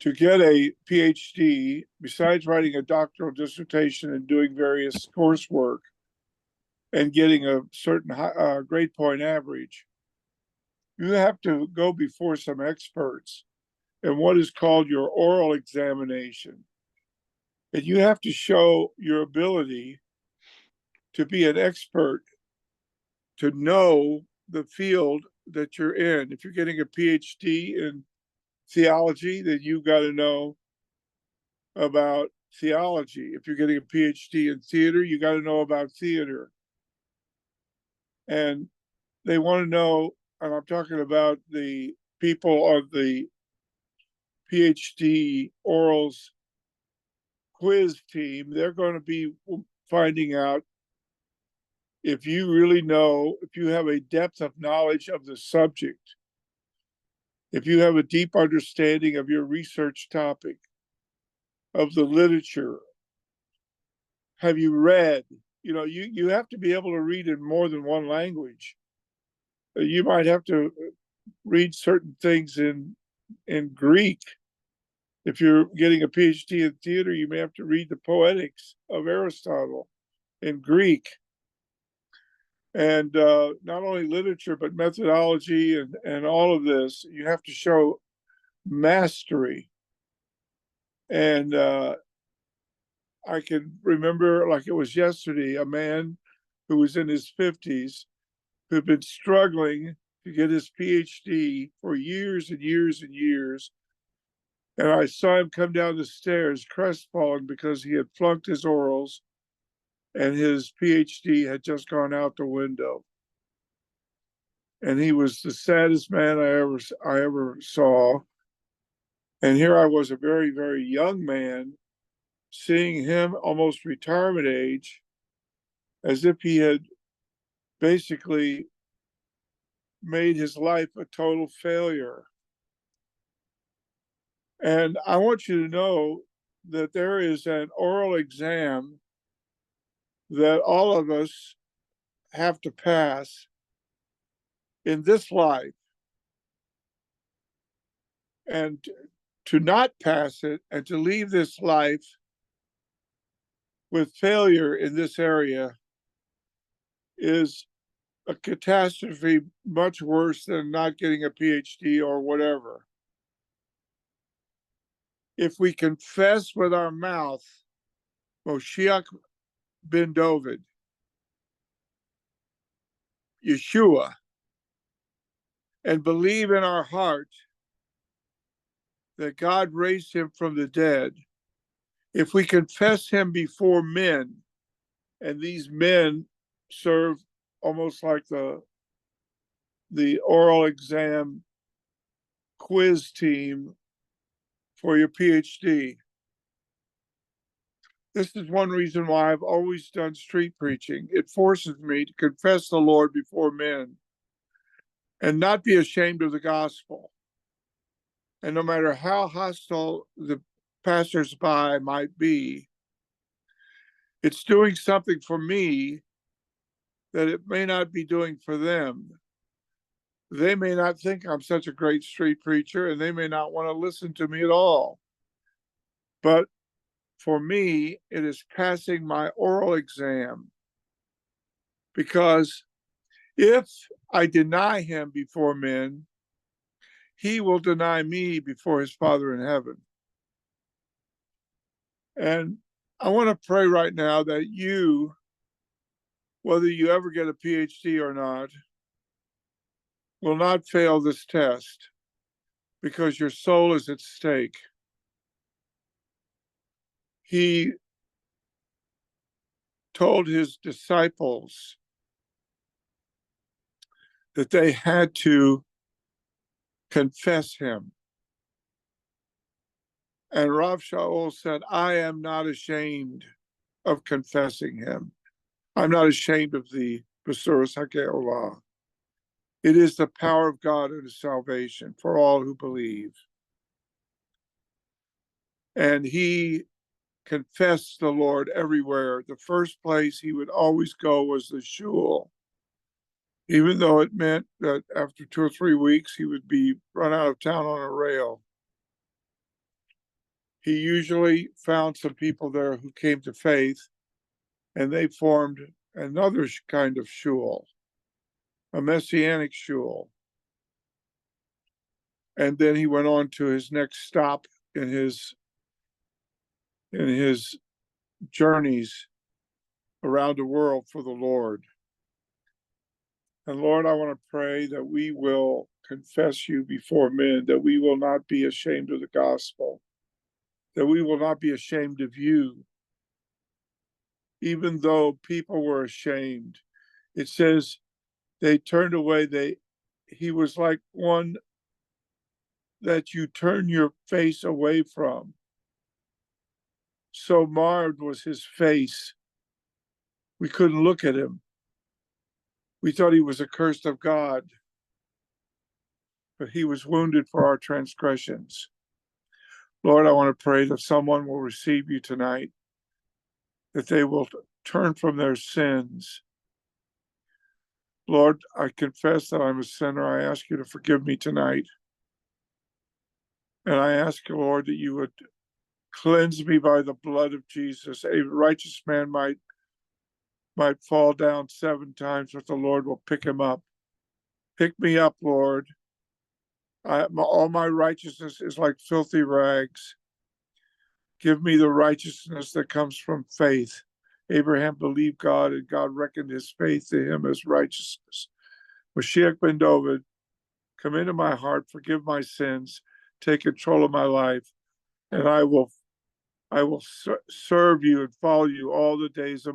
to get a PhD, besides writing a doctoral dissertation and doing various coursework and getting a certain grade point average, you have to go before some experts in what is called your oral examination. And you have to show your ability to be an expert, to know the field that you're in. If you're getting a PhD in theology, then you've got to know about theology. If you're getting a PhD in theater, you got to know about theater. And they want to know, and I'm talking about the people of the PhD orals quiz team, they're going to be finding out if you really know, if you have a depth of knowledge of the subject, if you have a deep understanding of your research topic, of the literature. Have you read? You have to be able to read in more than one language. You might have to read certain things in Greek. If you're getting a PhD in theater, you may have to read the Poetics of Aristotle in Greek. And not only literature, but methodology and all of this, you have to show mastery. And I can remember, like it was yesterday, a man who was in his 50s who'd been struggling to get his PhD for years and years and years. And I saw him come down the stairs crestfallen because he had flunked his orals and his PhD had just gone out the window. And he was the saddest man I ever saw. And here I was, a very, very young man, seeing him almost retirement age, as if he had basically made his life a total failure. And I want you to know that there is an oral exam that all of us have to pass in this life. And to not pass it and to leave this life with failure in this area is a catastrophe much worse than not getting a PhD or whatever. If we confess with our mouth, Moshiach ben David, Yeshua, and believe in our heart that God raised him from the dead, if we confess him before men, and these men serve almost like the oral exam quiz team for your PhD. This is one reason why I've always done street preaching. It forces me to confess the Lord before men and not be ashamed of the gospel. And no matter how hostile the passersby might be, it's doing something for me that it may not be doing for them. They may not think I'm such a great street preacher, and they may not want to listen to me at all. But for me, it is passing my oral exam. Because if I deny him before men, he will deny me before his Father in heaven. And I want to pray right now that you, whether you ever get a PhD or not, will not fail this test, because your soul is at stake. He told his disciples that they had to confess him. And Rav Shaul said, I am not ashamed of confessing him. I'm not ashamed of the Basuras HaKe'olah. It is the power of God unto salvation for all who believe. And he confessed the Lord everywhere. The first place he would always go was the shul, even though it meant that after 2 or 3 weeks he would be run out of town on a rail. he usually found some people there who came to faith, and they formed another kind of shul, a messianic shul. And then he went on to his next stop in his journeys around the world for the Lord. And Lord, I want to pray that we will confess you before men, that we will not be ashamed of the gospel, that we will not be ashamed of you, even though people were ashamed. It says they turned away. He was like one that you turn your face away from. So marred was his face. We couldn't look at him. We thought he was accursed of God, but he was wounded for our transgressions. Lord, I want to pray that someone will receive you tonight, that they will turn from their sins. Lord, I confess that I'm a sinner. I ask you to forgive me tonight. And I ask you, Lord, that you would cleanse me by the blood of Jesus. A righteous man might fall down 7 times, but the Lord will pick him up. Pick me up, Lord. All my righteousness is like filthy rags. Give me the righteousness that comes from faith. Abraham believed God, and God reckoned his faith to him as righteousness. Mashiach ben David, come into my heart, forgive my sins, take control of my life, and I will serve you and follow you all the days of my life.